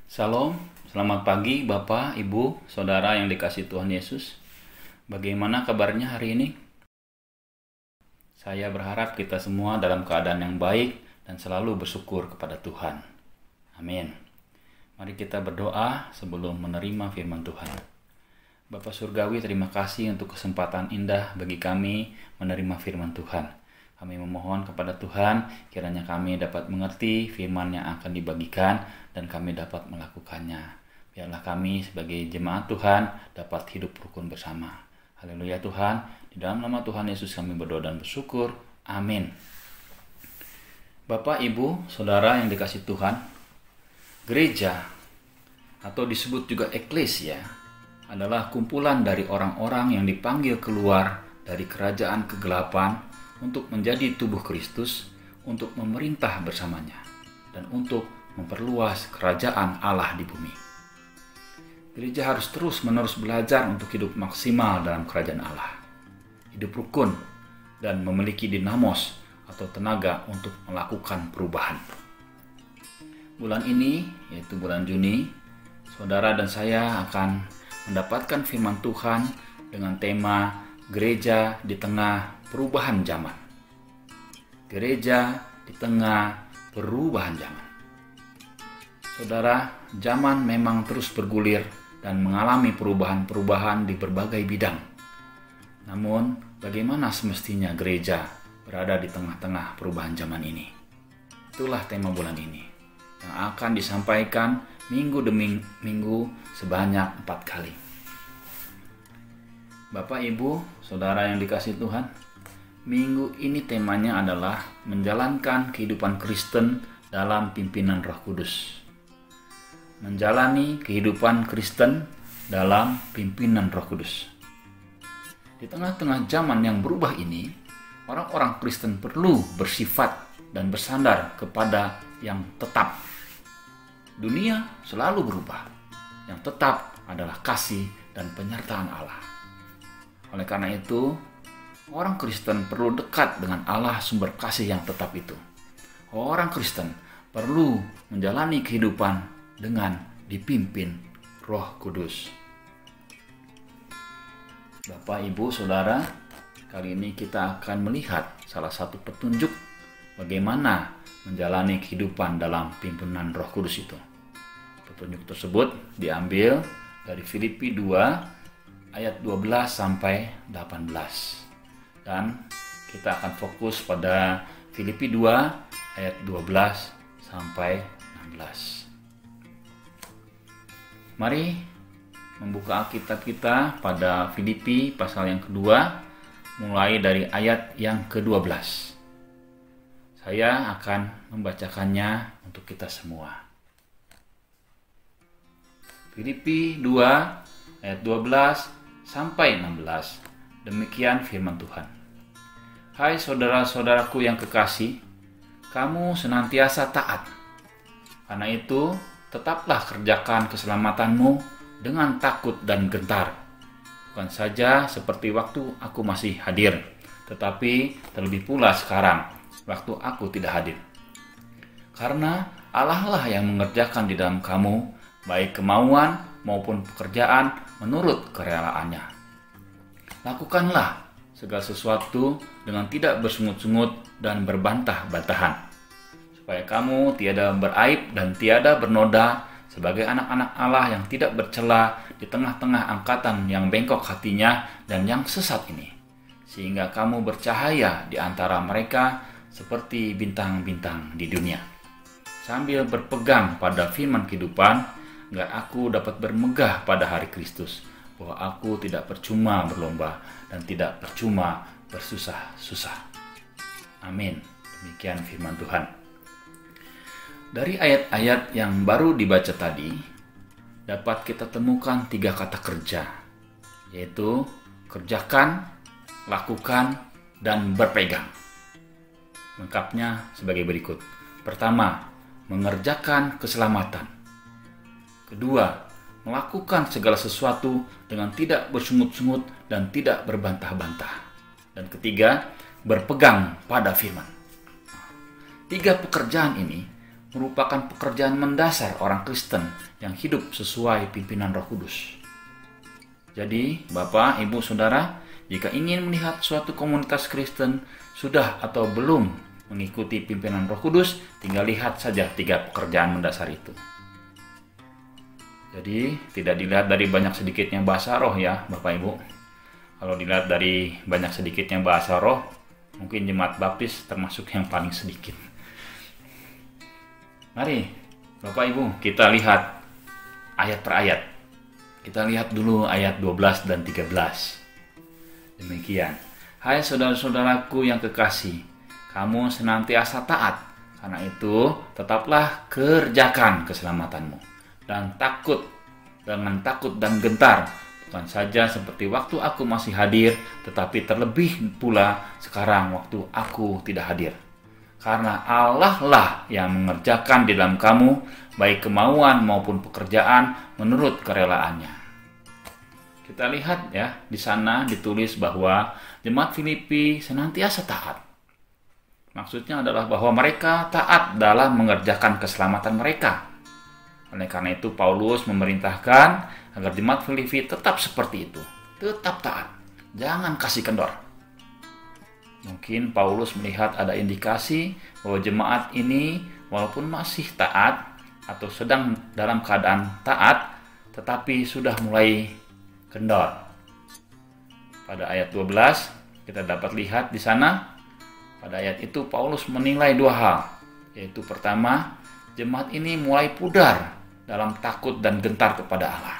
Shalom, selamat pagi Bapak, Ibu, Saudara yang dikasihi Tuhan Yesus. Bagaimana kabarnya hari ini? Saya berharap kita semua dalam keadaan yang baik dan selalu bersyukur kepada Tuhan. Amin. Mari kita berdoa sebelum menerima firman Tuhan. Bapa Surgawi, terima kasih untuk kesempatan indah bagi kami menerima firman Tuhan. Kami memohon kepada Tuhan, kiranya kami dapat mengerti firman yang akan dibagikan dan kami dapat melakukannya. Biarlah kami sebagai jemaat Tuhan dapat hidup rukun bersama. Haleluya Tuhan, di dalam nama Tuhan Yesus kami berdoa dan bersyukur. Amin. Bapak, Ibu, Saudara yang dikasihi Tuhan, gereja atau disebut juga eklesia adalah kumpulan dari orang-orang yang dipanggil keluar dari kerajaan kegelapan untuk menjadi tubuh Kristus, untuk memerintah bersamanya, dan untuk memperluas kerajaan Allah di bumi. Gereja harus terus-menerus belajar untuk hidup maksimal dalam kerajaan Allah, hidup rukun, dan memiliki dinamos atau tenaga untuk melakukan perubahan. Bulan ini, yaitu bulan Juni, saudara dan saya akan mendapatkan firman Tuhan dengan tema Gereja di Tengah Perubahan Zaman. Gereja di tengah perubahan zaman. Saudara, zaman memang terus bergulir dan mengalami perubahan-perubahan di berbagai bidang. Namun, bagaimana semestinya gereja berada di tengah-tengah perubahan zaman ini? Itulah tema bulan ini yang akan disampaikan minggu demi minggu sebanyak 4 kali. Bapak, Ibu, Saudara yang dikasihi Tuhan, minggu ini temanya adalah menjalankan kehidupan Kristen dalam pimpinan Roh Kudus. Menjalani kehidupan Kristen dalam pimpinan Roh Kudus. Di tengah-tengah zaman yang berubah ini, orang-orang Kristen perlu bersifat dan bersandar kepada yang tetap. Dunia selalu berubah. Yang tetap adalah kasih dan penyertaan Allah. Oleh karena itu, orang Kristen perlu dekat dengan Allah sumber kasih yang tetap itu. Orang Kristen perlu menjalani kehidupan dengan dipimpin Roh Kudus. Bapak, Ibu, Saudara, kali ini kita akan melihat salah satu petunjuk bagaimana menjalani kehidupan dalam pimpinan Roh Kudus itu. Petunjuk tersebut diambil dari Filipi 2 ayat 12 sampai 18. Dan kita akan fokus pada Filipi 2 ayat 12 sampai 16. Mari membuka Alkitab kita pada Filipi pasal yang kedua, mulai dari ayat yang ke-12. Saya akan membacakannya untuk kita semua. Filipi 2 ayat 12 sampai 16. Demikian firman Tuhan. Hai saudara-saudaraku yang kekasih, kamu senantiasa taat. Karena itu, tetaplah kerjakan keselamatanmu dengan takut dan gentar. Bukan saja seperti waktu aku masih hadir, tetapi terlebih pula sekarang, waktu aku tidak hadir. Karena Allah lah yang mengerjakan di dalam kamu, baik kemauan maupun pekerjaan menurut kerelaannya. Lakukanlah segala sesuatu dengan tidak bersungut-sungut dan berbantah-bantahan, supaya kamu tiada beraib dan tiada bernoda sebagai anak-anak Allah yang tidak bercela di tengah-tengah angkatan yang bengkok hatinya dan yang sesat ini, sehingga kamu bercahaya di antara mereka seperti bintang-bintang di dunia, sambil berpegang pada firman kehidupan, agar aku dapat bermegah pada hari Kristus, bahwa aku tidak percuma berlomba dan tidak percuma bersusah-susah. Amin. Demikian firman Tuhan. Dari ayat-ayat yang baru dibaca tadi, dapat kita temukan 3 kata kerja, yaitu kerjakan, lakukan, dan berpegang. Lengkapnya sebagai berikut. Pertama, mengerjakan keselamatan. Kedua, melakukan segala sesuatu dengan tidak bersungut-sungut dan tidak berbantah-bantah. Dan ketiga, berpegang pada firman. 3 pekerjaan ini merupakan pekerjaan mendasar orang Kristen yang hidup sesuai pimpinan Roh Kudus. Jadi, Bapak, Ibu, Saudara, jika ingin melihat suatu komunitas Kristen sudah atau belum mengikuti pimpinan Roh Kudus, tinggal lihat saja 3 pekerjaan mendasar itu. Jadi, tidak dilihat dari banyak sedikitnya bahasa roh ya, Bapak Ibu. Kalau dilihat dari banyak sedikitnya bahasa roh, mungkin jemaat baptis termasuk yang paling sedikit. Mari, Bapak Ibu, kita lihat ayat per ayat. Kita lihat dulu ayat 12 dan 13. Demikian. Hai saudara-saudaraku yang kekasih, kamu senantiasa taat. Karena itu, tetaplah kerjakan keselamatanmu. Dan dengan takut dan gentar. Bukan saja seperti waktu aku masih hadir, tetapi terlebih pula sekarang waktu aku tidak hadir. Karena Allah lah yang mengerjakan di dalam kamu, baik kemauan maupun pekerjaan menurut kerelaannya. Kita lihat ya, di sana ditulis bahwa jemaat Filipi senantiasa taat. Maksudnya adalah bahwa mereka taat dalam mengerjakan keselamatan mereka. Oleh karena itu Paulus memerintahkan agar jemaat Filipi tetap seperti itu. Tetap taat. Jangan kasih kendor. Mungkin Paulus melihat ada indikasi bahwa jemaat ini walaupun masih taat atau sedang dalam keadaan taat, tetapi sudah mulai kendor. Pada ayat 12 kita dapat lihat di sana, pada ayat itu Paulus menilai 2 hal, yaitu pertama, jemaat ini mulai pudar dalam takut dan gentar kepada Allah.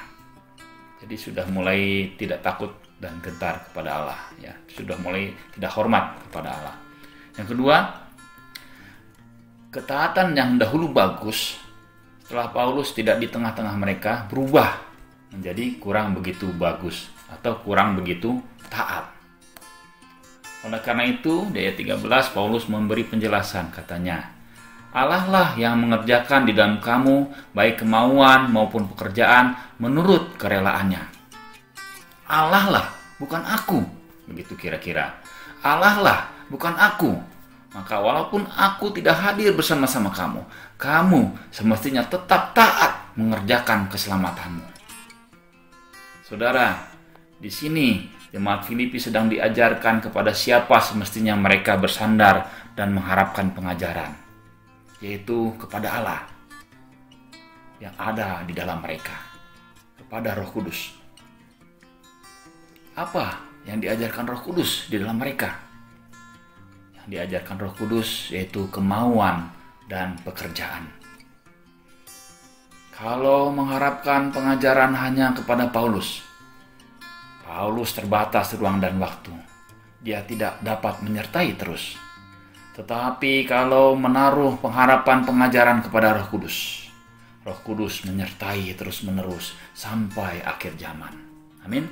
Jadi sudah mulai tidak takut dan gentar kepada Allah, ya, sudah mulai tidak hormat kepada Allah. Yang kedua, ketaatan yang dahulu bagus setelah Paulus tidak di tengah-tengah mereka berubah menjadi kurang begitu bagus atau kurang begitu taat. Oleh karena itu, di ayat 13 Paulus memberi penjelasan, katanya, Allah lah yang mengerjakan di dalam kamu baik kemauan maupun pekerjaan menurut kerelaannya. Allah lah, bukan aku. Begitu kira-kira. Allah lah, bukan aku. Maka walaupun aku tidak hadir bersama-sama kamu, kamu semestinya tetap taat mengerjakan keselamatanmu. Saudara, di sini jemaat Filipi sedang diajarkan kepada siapa semestinya mereka bersandar dan mengharapkan pengajaran, yaitu kepada Allah yang ada di dalam mereka, kepada Roh Kudus. Apa yang diajarkan Roh Kudus di dalam mereka? Yang diajarkan Roh Kudus yaitu kemauan dan pekerjaan. Kalau mengharapkan pengajaran hanya kepada Paulus terbatas ruang dan waktu. Dia tidak dapat menyertai terus. Tetapi kalau menaruh pengharapan pengajaran kepada Roh Kudus menyertai terus-menerus sampai akhir zaman. Amin.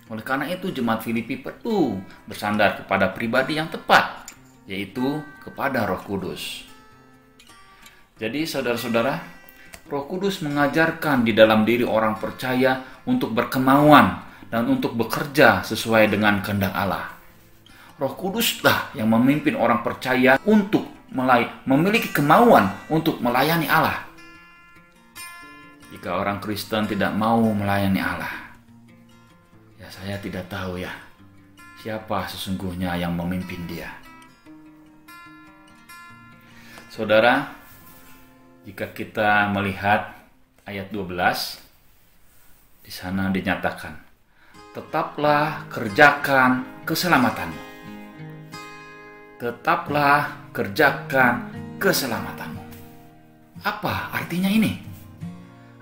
Oleh karena itu jemaat Filipi perlu bersandar kepada pribadi yang tepat, yaitu kepada Roh Kudus. Jadi saudara-saudara, Roh Kudus mengajarkan di dalam diri orang percaya untuk berkemauan dan untuk bekerja sesuai dengan kehendak Allah. Roh Kuduslah yang memimpin orang percaya untuk memiliki kemauan untuk melayani Allah. Jika orang Kristen tidak mau melayani Allah, ya saya tidak tahu ya siapa sesungguhnya yang memimpin dia. Saudara, jika kita melihat ayat 12, di sana dinyatakan, tetaplah kerjakan keselamatanmu. Tetaplah kerjakan keselamatanmu. Apa artinya ini?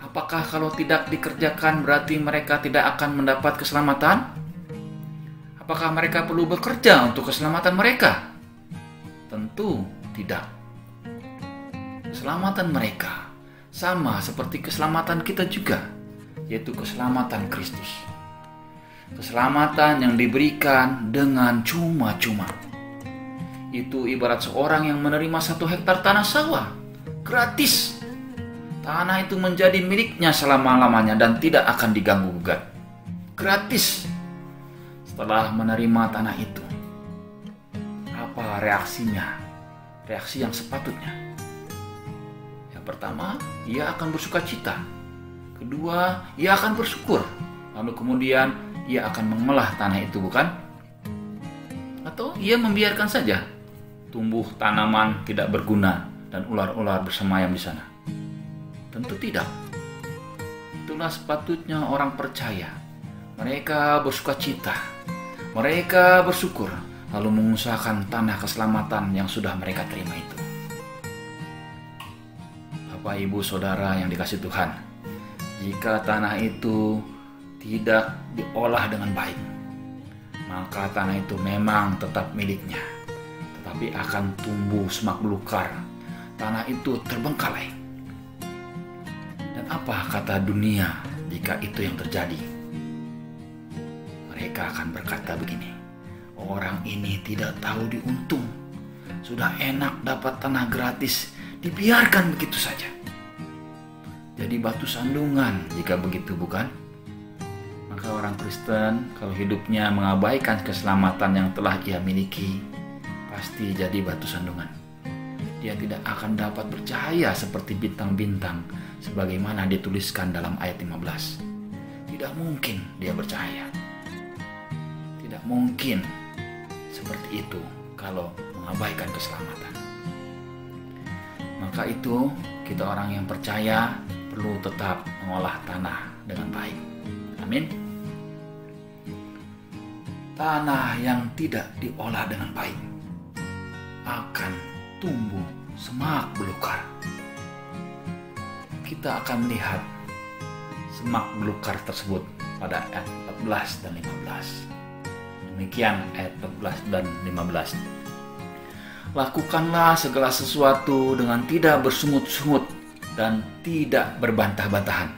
Apakah kalau tidak dikerjakan berarti mereka tidak akan mendapat keselamatan? Apakah mereka perlu bekerja untuk keselamatan mereka? Tentu tidak. Keselamatan mereka sama seperti keselamatan kita juga, yaitu keselamatan Kristus. Keselamatan yang diberikan dengan cuma-cuma. Itu ibarat seorang yang menerima 1 hektar tanah sawah gratis. Tanah itu menjadi miliknya selama-lamanya dan tidak akan diganggu-gugat. Gratis. Setelah menerima tanah itu, apa reaksinya? Reaksi yang sepatutnya. pertama, ia akan bersuka cita. Kedua, ia akan bersyukur. Lalu kemudian ia akan mengolah tanah itu, bukan? Atau ia membiarkan saja tumbuh tanaman tidak berguna dan ular-ular bersemayam di sana? Tentu tidak. Itulah sepatutnya orang percaya. Mereka bersuka cita, mereka bersyukur, lalu mengusahakan tanah keselamatan yang sudah mereka terima itu. Bapak, Ibu, Saudara yang dikasihi Tuhan, jika tanah itu tidak diolah dengan baik, maka tanah itu memang tetap miliknya, tetapi akan tumbuh semak belukar. Tanah itu terbengkalai. Dan apa kata dunia jika itu yang terjadi? Mereka akan berkata begini, orang ini tidak tahu diuntung. Sudah enak dapat tanah gratis, dibiarkan begitu saja. Jadi batu sandungan jika begitu, bukan? Maka orang Kristen kalau hidupnya mengabaikan keselamatan yang telah ia miliki, pasti jadi batu sandungan. Dia tidak akan dapat bercahaya seperti bintang-bintang sebagaimana dituliskan dalam ayat 15. Tidak mungkin dia bercahaya. Tidak mungkin seperti itu kalau mengabaikan keselamatan. Maka itu kita orang yang percaya perlu tetap mengolah tanah dengan baik. Amin. Tanah yang tidak diolah dengan baik akan tumbuh semak belukar. Kita akan melihat semak belukar tersebut pada ayat 14 dan 15. Demikian ayat 14 dan 15. Lakukanlah segala sesuatu dengan tidak bersungut-sungut dan tidak berbantah-bantahan,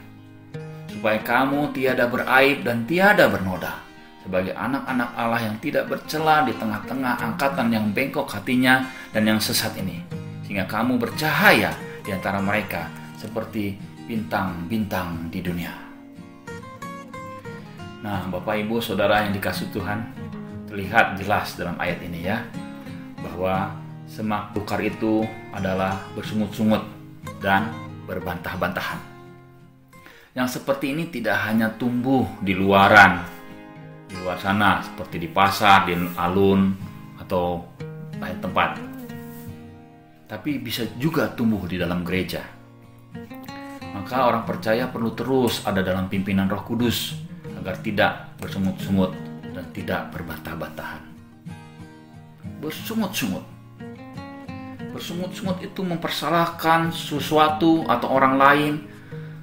supaya kamu tiada beraib dan tiada bernoda, sebagai anak-anak Allah yang tidak bercela di tengah-tengah angkatan yang bengkok hatinya dan yang sesat ini, sehingga kamu bercahaya di antara mereka seperti bintang-bintang di dunia. Nah, Bapak, Ibu, Saudara yang dikasihi Tuhan, terlihat jelas dalam ayat ini ya, bahwa semak belukar itu adalah bersungut-sungut dan berbantah-bantahan. Yang seperti ini tidak hanya tumbuh di luar sana, seperti di pasar, di alun, atau lain tempat, tapi bisa juga tumbuh di dalam gereja. Maka orang percaya perlu terus ada dalam pimpinan Roh Kudus agar tidak bersungut-sungut dan tidak berbantah-bantahan. Bersungut-sungut itu mempersalahkan sesuatu atau orang lain,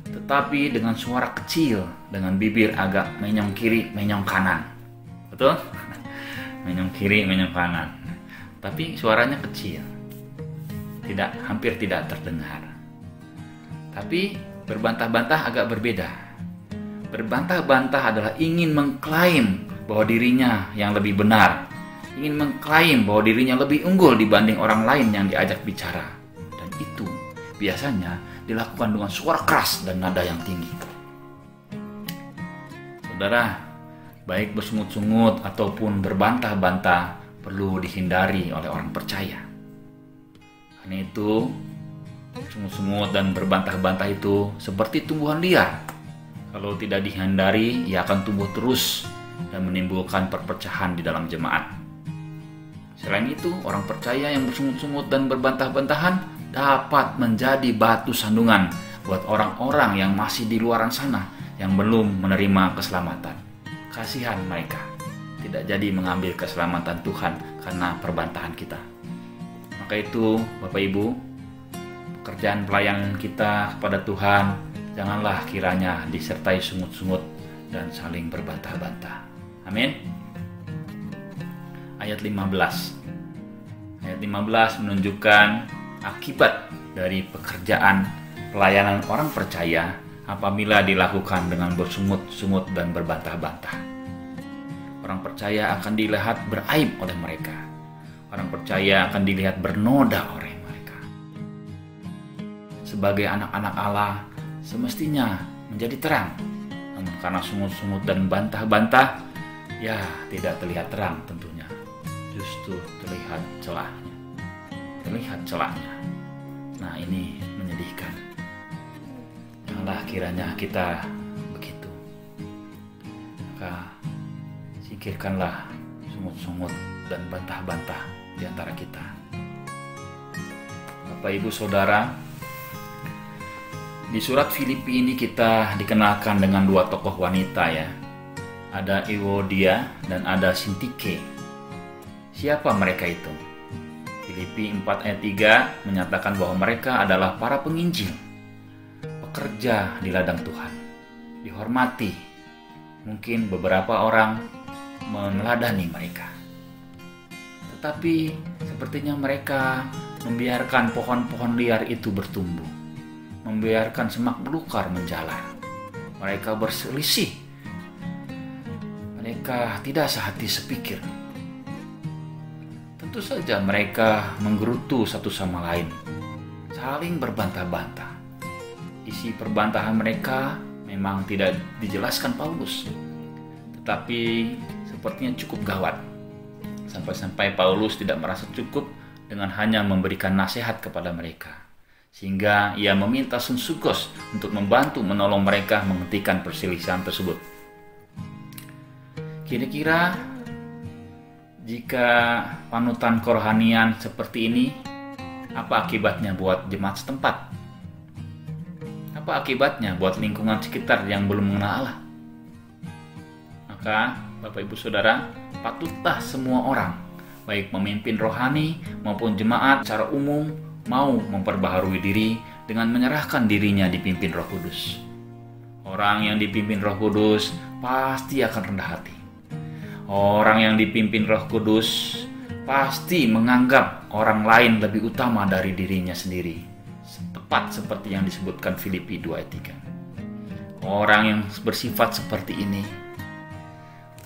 tetapi dengan suara kecil, dengan bibir agak menyong kiri, menyong kanan. Betul? Menyong kiri, menyong kanan. Tapi suaranya kecil. Hampir tidak terdengar. Tapi berbantah-bantah agak berbeda. Berbantah-bantah adalah ingin mengklaim bahwa dirinya yang lebih benar, ingin mengklaim bahwa dirinya lebih unggul dibanding orang lain yang diajak bicara. Dan itu biasanya dilakukan dengan suara keras dan nada yang tinggi. Saudara, baik bersungut-sungut ataupun berbantah-bantah perlu dihindari oleh orang percaya. Karena itu, sungut-sungut dan berbantah-bantah itu seperti tumbuhan liar. Kalau tidak dihindari, ia akan tumbuh terus dan menimbulkan perpecahan di dalam jemaat. Selain itu, orang percaya yang bersungut-sungut dan berbantah-bantahan dapat menjadi batu sandungan buat orang-orang yang masih di luaran sana yang belum menerima keselamatan. Kasihan mereka tidak jadi mengambil keselamatan Tuhan karena perbantahan kita. Maka itu, Bapak Ibu, pekerjaan pelayanan kita kepada Tuhan janganlah kiranya disertai sungut-sungut dan saling berbantah-bantah. Amin. Ayat 15. Ayat 15 menunjukkan akibat dari pekerjaan pelayanan orang percaya apabila dilakukan dengan bersungut-sungut dan berbantah-bantah. Orang percaya akan dilihat beraib oleh mereka. Orang percaya akan dilihat bernoda oleh mereka. Sebagai anak-anak Allah, semestinya menjadi terang. Namun karena sungut-sungut dan bantah-bantah, ya tidak terlihat terang tentunya. Justru terlihat celahnya. Nah, ini menyedihkan. Janganlah kiranya kita begitu. Maka singkirkanlah sungut-sungut dan bantah-bantah di antara kita. Bapak, Ibu, Saudara, di surat Filipi ini kita dikenalkan dengan dua tokoh wanita ya. Ada Euodia dan ada Sintike. Siapa mereka itu? Filipi 4 ayat 3 menyatakan bahwa mereka adalah para penginjil, pekerja di ladang Tuhan, dihormati. Mungkin beberapa orang meneladani mereka. Tetapi sepertinya mereka membiarkan pohon-pohon liar itu bertumbuh, membiarkan semak belukar menjalar. Mereka berselisih. Mereka tidak sehati sepikir. Tentu saja mereka menggerutu satu sama lain, saling berbantah-bantah. Isi perbantahan mereka memang tidak dijelaskan Paulus, tetapi sepertinya cukup gawat. Sampai-sampai Paulus tidak merasa cukup dengan hanya memberikan nasihat kepada mereka, sehingga ia meminta Sunsugos untuk membantu menolong mereka menghentikan perselisihan tersebut. Kira-kira jika panutan kerohanian seperti ini, apa akibatnya buat jemaat setempat? Apa akibatnya buat lingkungan sekitar yang belum mengenal Allah? Maka Bapak, Ibu, Saudara, patutlah semua orang, baik pemimpin rohani maupun jemaat secara umum, mau memperbaharui diri dengan menyerahkan dirinya dipimpin Roh Kudus. Orang yang dipimpin Roh Kudus pasti akan rendah hati. Orang yang dipimpin Roh Kudus pasti menganggap orang lain lebih utama dari dirinya sendiri, tepat seperti yang disebutkan Filipi 2 ayat 3. Orang yang bersifat seperti ini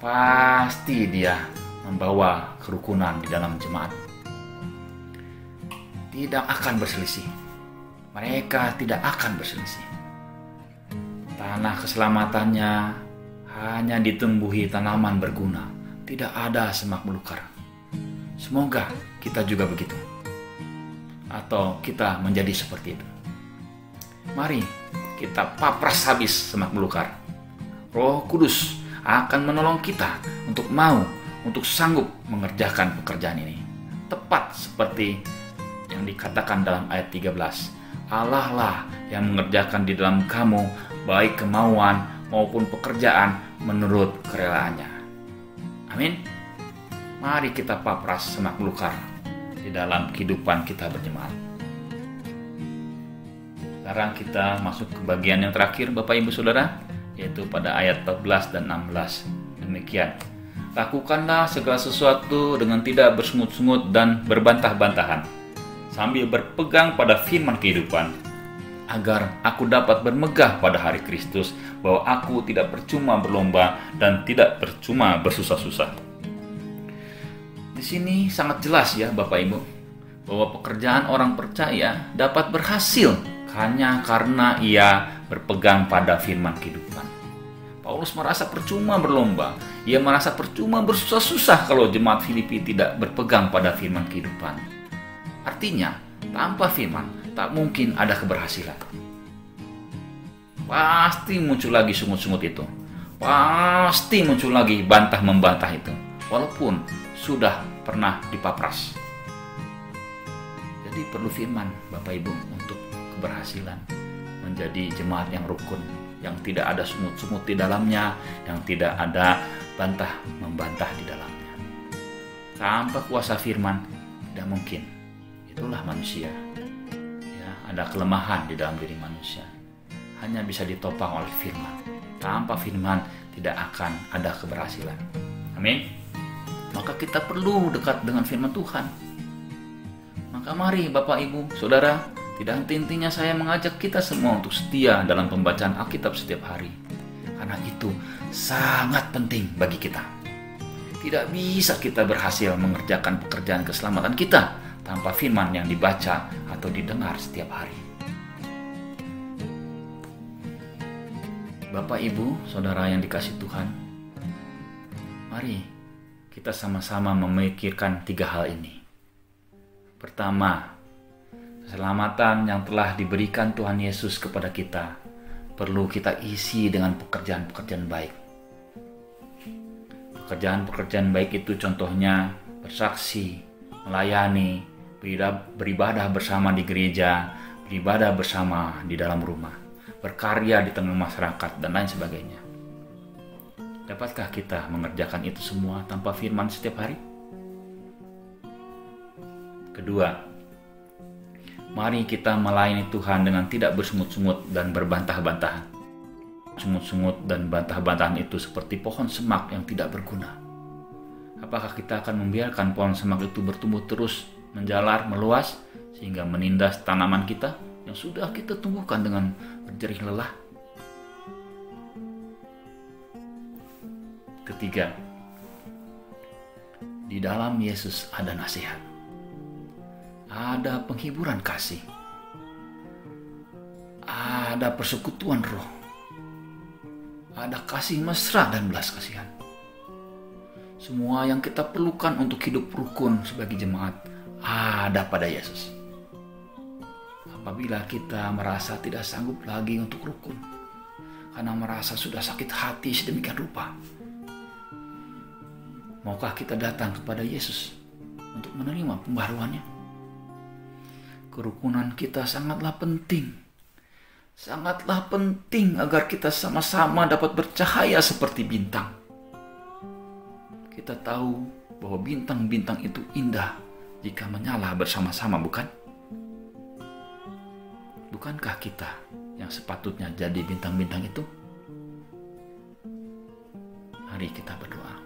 pasti dia membawa kerukunan di dalam jemaat. Tidak akan berselisih. Mereka tidak akan berselisih. Tanah keselamatannya hanya ditumbuhi tanaman berguna, tidak ada semak belukar. Semoga kita juga begitu, atau kita menjadi seperti itu. Mari kita papras habis semak belukar. Roh Kudus akan menolong kita untuk sanggup mengerjakan pekerjaan ini. Tepat seperti yang dikatakan dalam ayat 13. Allah lah yang mengerjakan di dalam kamu baik kemauan maupun pekerjaan menurut kerelaannya. Amin. Mari kita papras semak belukar di dalam kehidupan kita berjemaat. Sekarang kita masuk ke bagian yang terakhir, Bapak, Ibu, Saudara, yaitu pada ayat 14 dan 16. Demikian. Lakukanlah segala sesuatu dengan tidak bersungut-sungut dan berbantah-bantahan, sambil berpegang pada firman kehidupan, agar aku dapat bermegah pada hari Kristus, bahwa aku tidak percuma berlomba dan tidak percuma bersusah-susah. Di sini sangat jelas ya Bapak Ibu, bahwa pekerjaan orang percaya dapat berhasil hanya karena ia berpegang pada firman kehidupan. Paulus merasa percuma berlomba, ia merasa percuma bersusah-susah kalau jemaat Filipi tidak berpegang pada firman kehidupan. Artinya, tanpa firman tak mungkin ada keberhasilan. Pasti muncul lagi sungut-sungut itu. Pasti muncul lagi bantah-membantah itu. Walaupun sudah pernah dipapras. Jadi perlu firman Bapak Ibu untuk keberhasilan menjadi jemaat yang rukun, yang tidak ada sungut-sungut di dalamnya, yang tidak ada bantah-membantah di dalamnya. Tanpa kuasa firman tidak mungkin. Itulah manusia. Ya, ada kelemahan di dalam diri manusia. Hanya bisa ditopang oleh firman. Tanpa firman tidak akan ada keberhasilan. Amin. Maka kita perlu dekat dengan firman Tuhan. Maka mari Bapak, Ibu, Saudara, tidak henti-hentinya saya mengajak kita semua untuk setia dalam pembacaan Alkitab setiap hari. Karena itu sangat penting bagi kita. Tidak bisa kita berhasil mengerjakan pekerjaan keselamatan kita tanpa firman yang dibaca atau didengar setiap hari. Bapak, Ibu, Saudara yang dikasihi Tuhan, mari kita sama-sama memikirkan 3 hal ini. Pertama, keselamatan yang telah diberikan Tuhan Yesus kepada kita perlu kita isi dengan pekerjaan-pekerjaan baik. Pekerjaan-pekerjaan baik itu contohnya bersaksi, melayani, beribadah bersama di gereja, beribadah bersama di dalam rumah, berkarya di tengah masyarakat, dan lain sebagainya. Dapatkah kita mengerjakan itu semua tanpa firman setiap hari? Kedua, mari kita melayani Tuhan dengan tidak bersungut-sungut dan berbantah-bantahan. Sungut-sungut dan bantah-bantahan itu seperti pohon semak yang tidak berguna. Apakah kita akan membiarkan pohon semak itu bertumbuh terus, menjalar, meluas, sehingga menindas tanaman kita yang sudah kita tumbuhkan dengan berjerih lelah? Ketiga, di dalam Yesus ada nasihat, ada penghiburan kasih, ada persekutuan roh, ada kasih mesra dan belas kasihan. Semua yang kita perlukan untuk hidup rukun sebagai jemaat ada pada Yesus. Apabila kita merasa tidak sanggup lagi untuk rukun, karena merasa sudah sakit hati sedemikian rupa, maukah kita datang kepada Yesus untuk menerima pembaruannya? Kerukunan kita sangatlah penting. Sangatlah penting agar kita sama-sama dapat bercahaya seperti bintang. Kita tahu bahwa bintang-bintang itu indah jika menyala bersama-sama, bukan? Bukankah kita yang sepatutnya jadi bintang-bintang itu? Mari kita berdoa.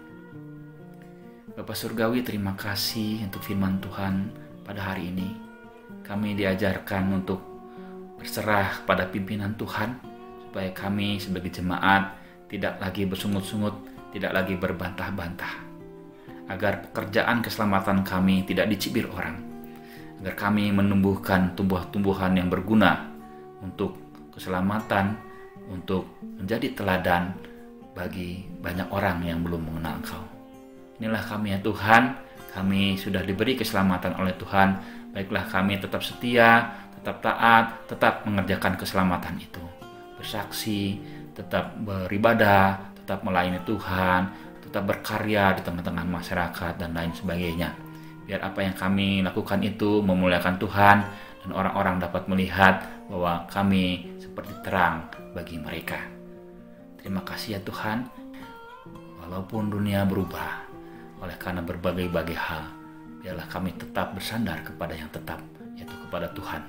Bapa Surgawi, terima kasih untuk firman Tuhan pada hari ini. Kami diajarkan untuk berserah kepada pimpinan Tuhan, supaya kami sebagai jemaat tidak lagi bersungut-sungut, tidak lagi berbantah-bantah, agar pekerjaan keselamatan kami tidak dicibir orang, agar kami menumbuhkan tumbuhan yang berguna untuk keselamatan, untuk menjadi teladan bagi banyak orang yang belum mengenal Engkau. Inilah kami ya Tuhan, kami sudah diberi keselamatan oleh Tuhan, baiklah kami tetap setia, tetap taat, tetap mengerjakan keselamatan itu, bersaksi, tetap beribadah, tetap melayani Tuhan, tetap berkarya di tengah-tengah masyarakat, dan lain sebagainya. Biar apa yang kami lakukan itu memuliakan Tuhan, dan orang-orang dapat melihat bahwa kami seperti terang bagi mereka. Terima kasih ya Tuhan, walaupun dunia berubah oleh karena berbagai-bagai hal, biarlah kami tetap bersandar kepada yang tetap, yaitu kepada Tuhan,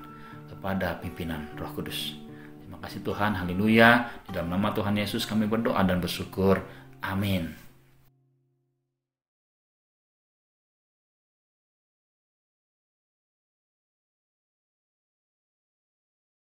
kepada pimpinan Roh Kudus. Terima kasih Tuhan, haleluya. Di dalam nama Tuhan Yesus kami berdoa dan bersyukur. Amin.